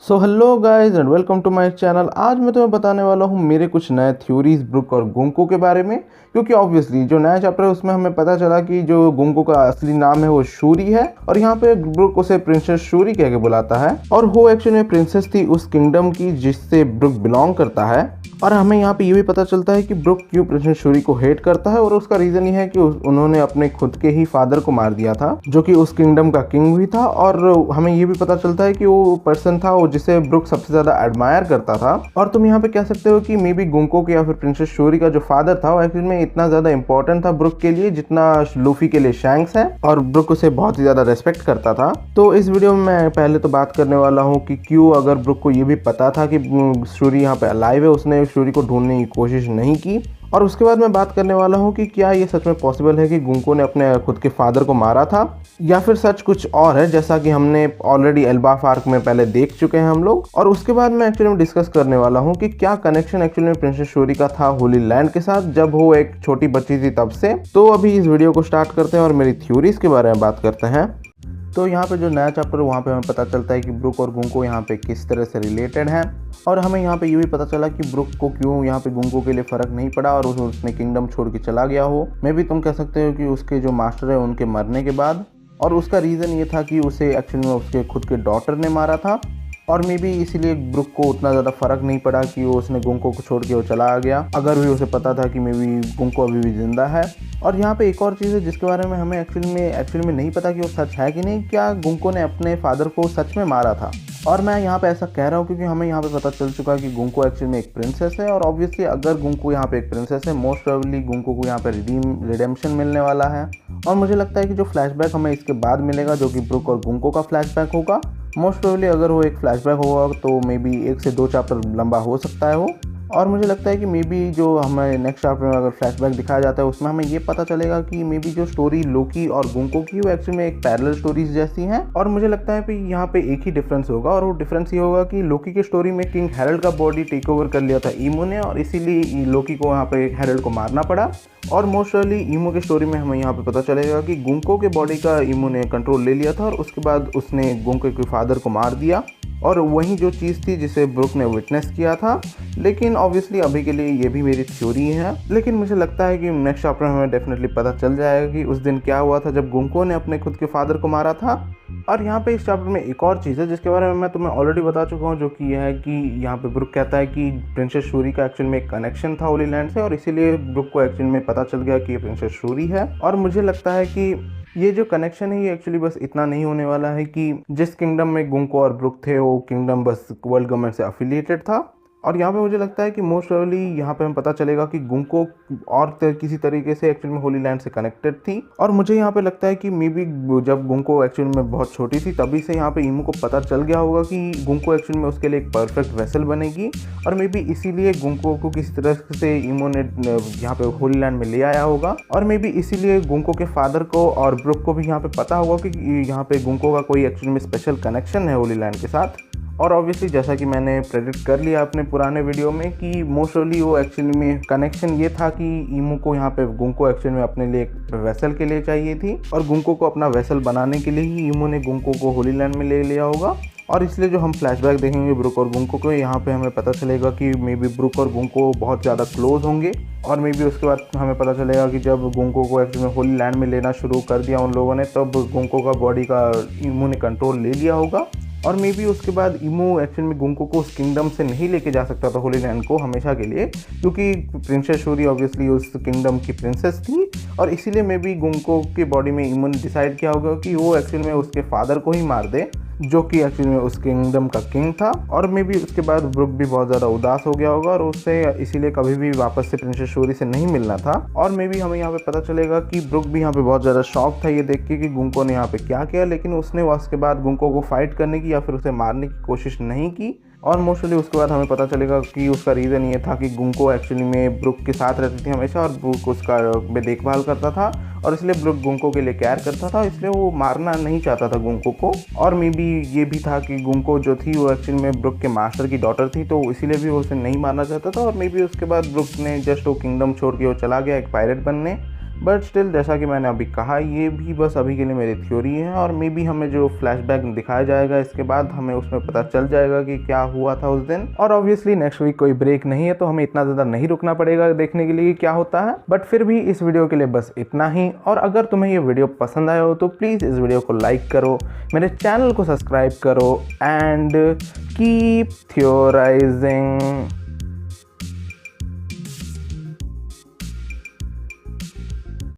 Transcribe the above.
So hello guys and welcome to my channel. आज मैं तुम्हें बताने वाला हूँ मेरे कुछ नए थ्योरीज ब्रुक और गुंको के बारे में, क्योंकि ऑब्वियसली जो नया चैप्टर है उसमें हमें पता चला कि जो गुंको का असली नाम है वो शूरी है और यहाँ पे ब्रुक उसे प्रिंसेस शूरी कह के बुलाता है और वो एक्चुअली में प्रिंसेस थी उस किंगडम की जिससे ब्रुक बिलोंग करता है। और हमें यहाँ पे ये भी पता चलता है कि ब्रुक क्यों प्रिंसेस शूरी को हेट करता है और उसका रीजन ये है कि उन्होंने अपने खुद के ही फादर को मार दिया था जो कि उस किंगडम का किंग भी था। और हमें ये भी पता चलता है कि वो पर्सन था वो जिसे ब्रुक सबसे ज्यादा एडमायर करता था। और तुम यहाँ पे कह सकते हो कि मे बी गुंको के या फिर प्रिंसेस शूरी का जो फादर था वो एक्चुअली में इतना ज्यादा इंपॉर्टेंट था ब्रुक के लिए जितना लूफी के लिए शैंक्स है, और ब्रुक उसे बहुत ही ज्यादा रेस्पेक्ट करता था। तो इस वीडियो में मैं पहले तो बात करने वाला हूँ कि क्यों, अगर ब्रुक को ये भी पता था कि शूरी यहाँ पे अलाइव है, उसने शूरी को ढूंढने की कोशिश नहीं की। और उसके बाद मैं बात करने वाला हूँ कि क्या ये सच में पॉसिबल है कि गुंको ने अपने खुद के फादर को मारा था या फिर सच कुछ और है, जैसा कि हमने ऑलरेडी एल्बाफ आर्क में पहले देख चुके हैं हम लोग। और उसके बाद मैं एक्चुअली में डिस्कस करने वाला हूँ कि क्या कनेक्शन एक्चुअली में प्रिंसेस शूरी का था होली लैंड के साथ जब वो एक छोटी बच्ची थी तब से। तो अभी इस वीडियो को स्टार्ट करते हैं और मेरी थ्योरीज के बारे में बात करते हैं। तो यहाँ पे जो नया चैप्टर वहाँ पे हमें पता चलता है कि ब्रुक और गुंको यहाँ पे किस तरह से रिलेटेड हैं, और हमें यहाँ पे ये भी पता चला कि ब्रुक को क्यों यहाँ पे गुंको के लिए फ़र्क नहीं पड़ा और उसने किंगडम छोड़ के चला गया हो। मे भी तुम कह सकते हो कि उसके जो मास्टर है उनके मरने के बाद, और उसका रीज़न ये था कि उसे एक्चुअली में उसके खुद के डॉटर ने मारा था, और मे बी इसीलिए ब्रुक को उतना ज़्यादा फर्क नहीं पड़ा कि वो उसने गुंको को छोड़ के वो चला गया, अगर भी उसे पता था कि मे बी गुंको अभी भी जिंदा है। और यहाँ पे एक और चीज़ है जिसके बारे में हमें एक्चुअली में नहीं पता कि वो सच है कि नहीं, क्या गुंको ने अपने फादर को सच में मारा था। और मैं यहाँ पे ऐसा कह रहा हूँ क्योंकि हमें यहाँ पे पता चल चुका है कि गुंको एक्चुअली में एक प्रिंसेस है, और ऑब्वियसली अगर गुंको यहाँ पे एक प्रिंसेस है, मोस्ट प्रोबेबली गुंको को यहाँ पे रिडेम्पशन मिलने वाला है। और मुझे लगता है कि जो फ्लैशबैक हमें इसके बाद मिलेगा जो कि ब्रुक और गुंको का फ्लैशबैक होगा, मोस्ट प्रोबेबली अगर वो एक फ्लैशबैक होगा तो मे बी 1 से 2 चैप्टर लंबा हो सकता है वो। और मुझे लगता है कि मे बी जो हमें नेक्स्ट चैप्टर में अगर फ्लैशबैक दिखाया जाता है उसमें हमें ये पता चलेगा कि मे बी जो स्टोरी लोकी और गुंको की वो एक्चुअली में एक पैरेलल स्टोरीज जैसी हैं। और मुझे लगता है कि यहाँ पे एक ही डिफरेंस होगा, और वो डिफरेंस ये होगा कि लोकी की स्टोरी में किंग हेरल्ड का बॉडी टेक ओवर कर लिया था ईमो ने, और इसीलिए लोकी को यहाँ पे हेरल्ड को मारना पड़ा। और मोस्ट प्रोबेबली ईमो की स्टोरी में हमें यहाँ पे पता चलेगा कि गुंको के बॉडी का ईमो ने कंट्रोल ले लिया था और उसके बाद उसने गुंको के फादर को मार दिया, और वही जो चीज़ थी जिसे ब्रुक ने विटनेस किया था। लेकिन ऑब्वियसली अभी के लिए ये भी मेरी थ्योरी है, लेकिन मुझे लगता है कि नेक्स्ट चैप्टर में हमें डेफिनेटली पता चल जाएगा कि उस दिन क्या हुआ था जब गुंको ने अपने खुद के फादर को मारा था। और यहाँ पे इस चैप्टर में एक और चीज़ है जिसके बारे में मैं तुम्हें ऑलरेडी बता चुका हूँ, जो कि यह है कि यहाँ पे ब्रुक कहता है कि प्रिंसेस शूरी का एक्चुअल में एक कनेक्शन था होली लैंड से, और इसीलिए ब्रुक को एक्चुअल में पता चल गया कि ये प्रिंसेस शूरी है। और मुझे लगता है कि ये जो कनेक्शन है ये एक्चुअली बस इतना नहीं होने वाला है कि जिस किंगडम में गुंको और ब्रुक थे वो किंगडम बस वर्ल्ड गवर्नमेंट से अफिलिएटेड था। और यहाँ पे मुझे लगता है कि मोस्ट प्रोबेबली यहाँ पे हमें पता चलेगा कि गुंको और किसी तरीके से एक्चुअल में होली लैंड से कनेक्टेड थी। और मुझे यहाँ पे लगता है कि मे बी जब गुंको एक्चुअल में बहुत छोटी थी तभी से यहाँ पे ईमो को पता चल गया होगा कि गुंको एक्चुअल में उसके लिए एक परफेक्ट वेसल बनेगी, और मे बी इसीलिए गुंको को किसी तरह से ईमो ने यहाँ पे होली लैंड में ले आया होगा। और मे बी इसीलिए गुंको के फादर को और ब्रुक को भी यहाँ पे पता होगा कि यहाँ पे गुंको का कोई एक्चुअल में स्पेशल कनेक्शन है होली लैंड के साथ। और ऑब्वियसली जैसा कि मैंने प्रेडिक्ट कर लिया अपने पुराने वीडियो में कि मोस्ट प्रोबेबली वो एक्चुअली में कनेक्शन ये था कि ईमो को यहाँ पे गुंको एक्चुअली में अपने लिए एक वेसल के लिए चाहिए थी, और गुंको को अपना वेसल बनाने के लिए ही ईमो ने गुंको को होली लैंड में ले लिया होगा। और इसलिए जो हम फ्लैशबैक देखेंगे ब्रुक और गुंको को, यहाँ पे हमें पता चलेगा कि मे बी ब्रुक और गुंको बहुत ज़्यादा क्लोज होंगे। और मे बी उसके बाद हमें पता चलेगा कि जब गुंको को एक्चुअली में होली लैंड में लेना शुरू कर दिया उन लोगों ने, तब गुंको का बॉडी का ईमो ने कंट्रोल ले लिया होगा। और मे बी उसके बाद ईमो एक्चुअल में गुंको को उस किंगडम से नहीं लेके जा सकता था होली लैंड को हमेशा के लिए, क्योंकि प्रिंसेस शूरी ऑब्वियसली उस किंगडम की प्रिंसेस थी। और इसीलिए मे बी गुंको की बॉडी में ईमो ने डिसाइड किया होगा कि वो एक्चुअल में उसके फादर को ही मार दे जो कि एक्चुअली में उस किंगडम का किंग था। और मे बी उसके बाद ब्रुक भी बहुत ज़्यादा उदास हो गया होगा और उससे इसीलिए कभी भी वापस से प्रिंसेस शूरी से नहीं मिलना था। और मे बी हमें यहाँ पे पता चलेगा कि ब्रुक भी यहाँ पे बहुत ज़्यादा शॉक था ये देख के कि गुंको ने यहाँ पे क्या किया, लेकिन उसने उसके बाद गुंको को फाइट करने की या फिर उसे मारने की कोशिश नहीं की। और मोस्टली उसके बाद हमें पता चलेगा कि उसका रीज़न ये था कि गुंको एक्चुअली में ब्रुक के साथ रहती थी हमेशा, और ब्रुक उसका देखभाल करता था, और इसलिए ब्रुक गुंको के लिए केयर करता था, इसलिए वो मारना नहीं चाहता था गुंको को। और मे बी ये भी था कि गुंको जो थी वो एक्चुअली में ब्रुक के मास्टर की डॉटर थी, तो इसीलिए भी वो उसे नहीं मारना चाहता था। और मे बी उसके बाद ब्रुक ने जस्ट वो किंगडम छोड़ के वो चला गया एक पायरेट बनने, बट स्टिल जैसा कि मैंने अभी कहा, ये भी बस अभी के लिए मेरी थ्योरी है और मे बी हमें जो फ्लैशबैक दिखाया जाएगा इसके बाद हमें उसमें पता चल जाएगा कि क्या हुआ था उस दिन। और ऑब्वियसली नेक्स्ट वीक कोई ब्रेक नहीं है तो हमें इतना ज़्यादा नहीं रुकना पड़ेगा देखने के लिए क्या होता है। बट फिर भी इस वीडियो के लिए बस इतना ही। और अगर तुम्हें ये वीडियो पसंद आया हो तो प्लीज़ इस वीडियो को लाइक करो, मेरे चैनल को सब्सक्राइब करो एंड कीप थ्योराइजिंग।